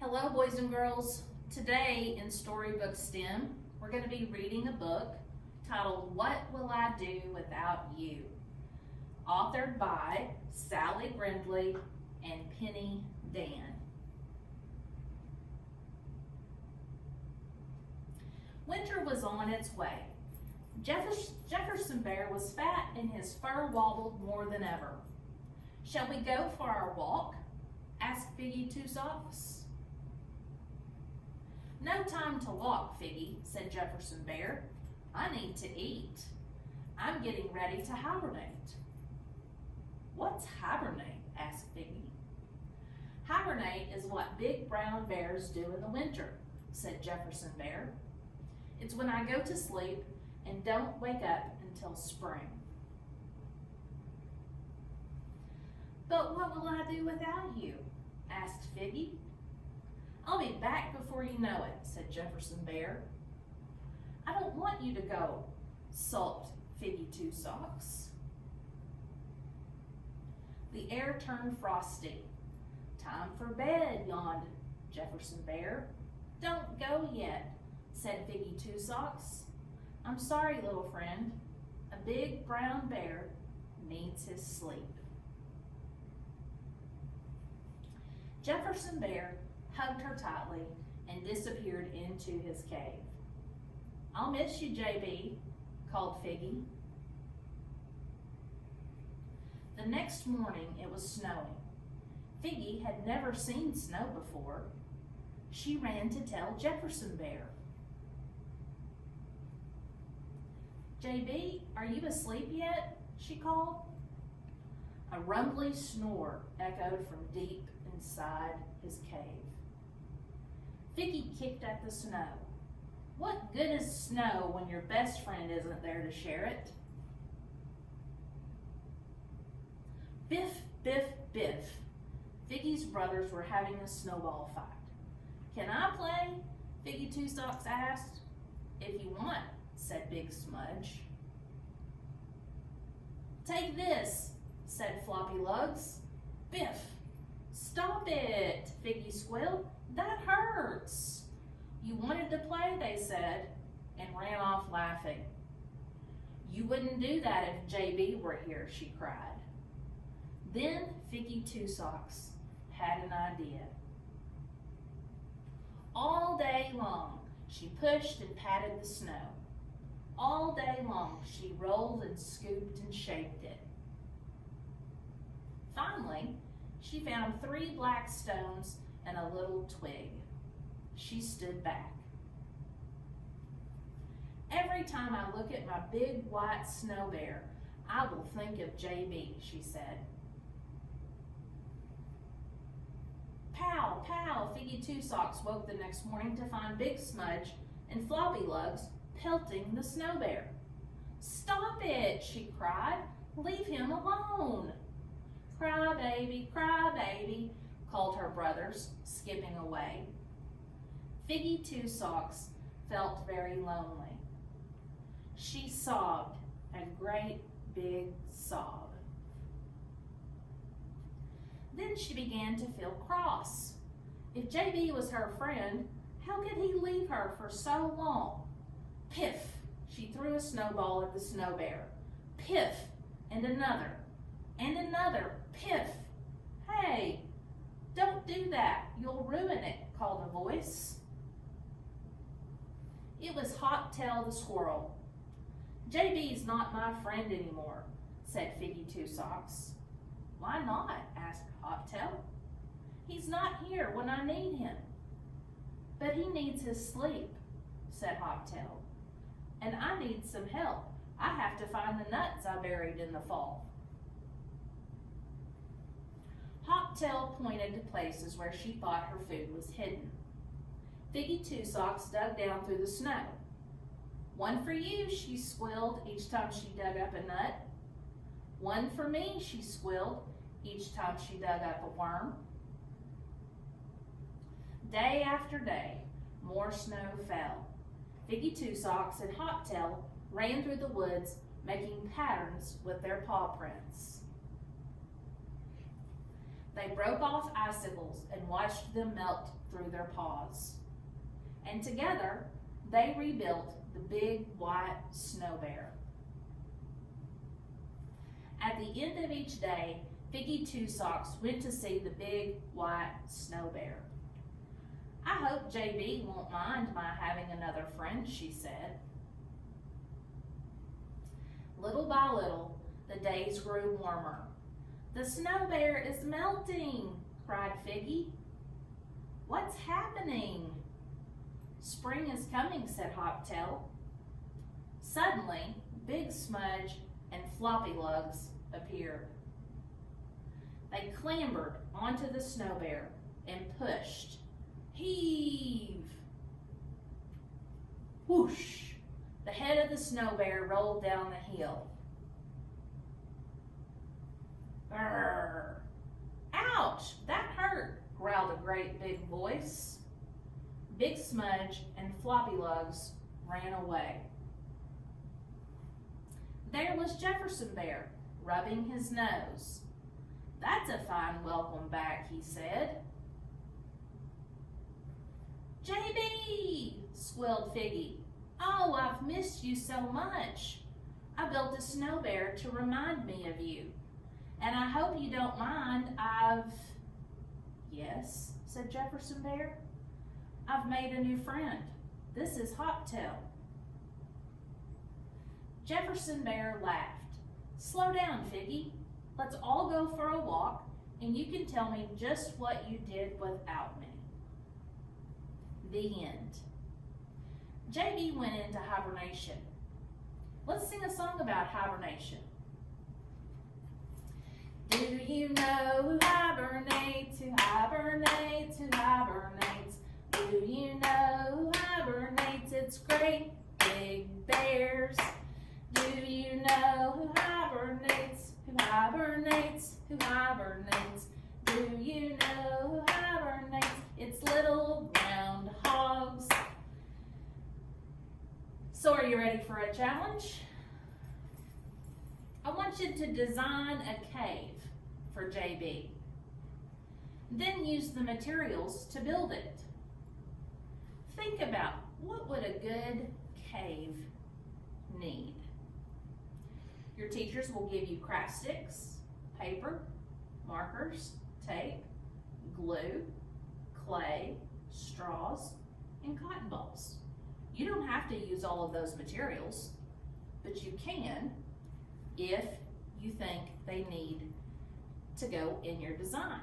Hello, boys and girls. Today in Storybook STEM, we're going to be reading a book titled What Will I Do Without You? Authored by Sally Grindley and Penny Dan. Winter was on its way. Jefferson Bear was fat and his fur wobbled more than ever. Shall we go for our walk? Asked Figgy Two Socks. No time to walk, Figgy, said Jefferson Bear. I need to eat. I'm getting ready to hibernate. What's hibernate? Asked Figgy. Hibernate is what big brown bears do in the winter, said Jefferson Bear. It's when I go to sleep and don't wake up until spring. But what will I do without you? Asked Figgy. I'll be back before you know it, said Jefferson Bear. I don't want you to go, sulked Figgy Two Socks. The air turned frosty. Time for bed, yawned Jefferson Bear. Don't go yet, said Figgy Two Socks. I'm sorry, little friend. A big brown bear needs his sleep. Jefferson Bear hugged her tightly and disappeared into his cave. I'll miss you, JB, called Figgy. The next morning it was snowing. Figgy had never seen snow before. She ran to tell Jefferson Bear. JB, are you asleep yet? She called. A rumbly snore echoed from deep inside his cave. Figgy kicked at the snow. What good is snow when your best friend isn't there to share it? Biff, biff, biff. Figgy's brothers were having a snowball fight. Can I play? Figgy Two Socks asked. If you want, said Big Smudge. Take this, said Floppy Lugs. Biff. Stop it, Figgy squealed. That hurts. You wanted to play, they said, and ran off laughing. You wouldn't do that if JB were here, she cried. Then Figgy Two Socks had an idea. All day long, she pushed and patted the snow. All day long, she rolled and scooped and shaped it. Finally, she found 3 black stones and a little twig. She stood back. Every time I look at my big white snow bear, I will think of JB, she said. Pow, pow, Figgy Two Socks woke the next morning to find Big Smudge and Floppy Lugs pelting the snow bear. Stop it, she cried. Leave him alone. Cry, baby, called her brothers, skipping away. Figgy Two Socks felt very lonely. She sobbed a great big sob. Then she began to feel cross. If JB was her friend, how could he leave her for so long? Piff! She threw a snowball at the snow bear. Piff! And another. And another. Piff! Hey! Don't do that. You'll ruin it, called a voice. It was Hoptail the squirrel. JB's not my friend anymore, said Figgy Two Socks. Why not? Asked Hoptail. He's not here when I need him. But he needs his sleep, said Hoptail. And I need some help. I have to find the nuts I buried in the fall. Hoptail pointed to places where she thought her food was hidden. Figgy Two Socks dug down through the snow. One for you, she squealed each time she dug up a nut. One for me, she squealed each time she dug up a worm. Day after day, more snow fell. Figgy Two Socks and Hoptail ran through the woods, making patterns with their paw prints. They broke off icicles and watched them melt through their paws. And together, they rebuilt the big white snow bear. At the end of each day, Figgy Two Socks went to see the big white snow bear. I hope JB won't mind my having another friend, she said. Little by little, the days grew warmer. The snow bear is melting, cried Figgy. What's happening? Spring is coming, said Hoptail. Suddenly, Big Smudge and Floppy Lugs appeared. They clambered onto the snow bear and pushed. Heave! Whoosh! The head of the snow bear rolled down the hill. Brrr! Ouch! That hurt, growled a great big voice. Big Smudge and Floppy Lugs ran away. There was Jefferson Bear, rubbing his nose. That's a fine welcome back, he said. JB, squealed Figgy. Oh, I've missed you so much. I built a snow bear to remind me of you. And I hope you don't mind, Yes, said Jefferson Bear. I've made a new friend. This is Hoptail. Jefferson Bear laughed. Slow down, Figgy. Let's all go for a walk, and you can tell me just what you did without me. The end. JB went into hibernation. Let's sing a song about hibernation. Do you know who hibernates, who hibernates, who hibernates? Do you know who hibernates? It's great big bears. Do you know who hibernates, who hibernates, who hibernates? Do you know who hibernates? It's little round hogs. So are you ready for a challenge? I want you to design a cave for JB. Then use the materials to build it. Think about what would a good cave need. Your teachers will give you craft sticks, paper, markers, tape, glue, clay, straws, and cotton balls. You don't have to use all of those materials, but you can if you think they need to go in your design.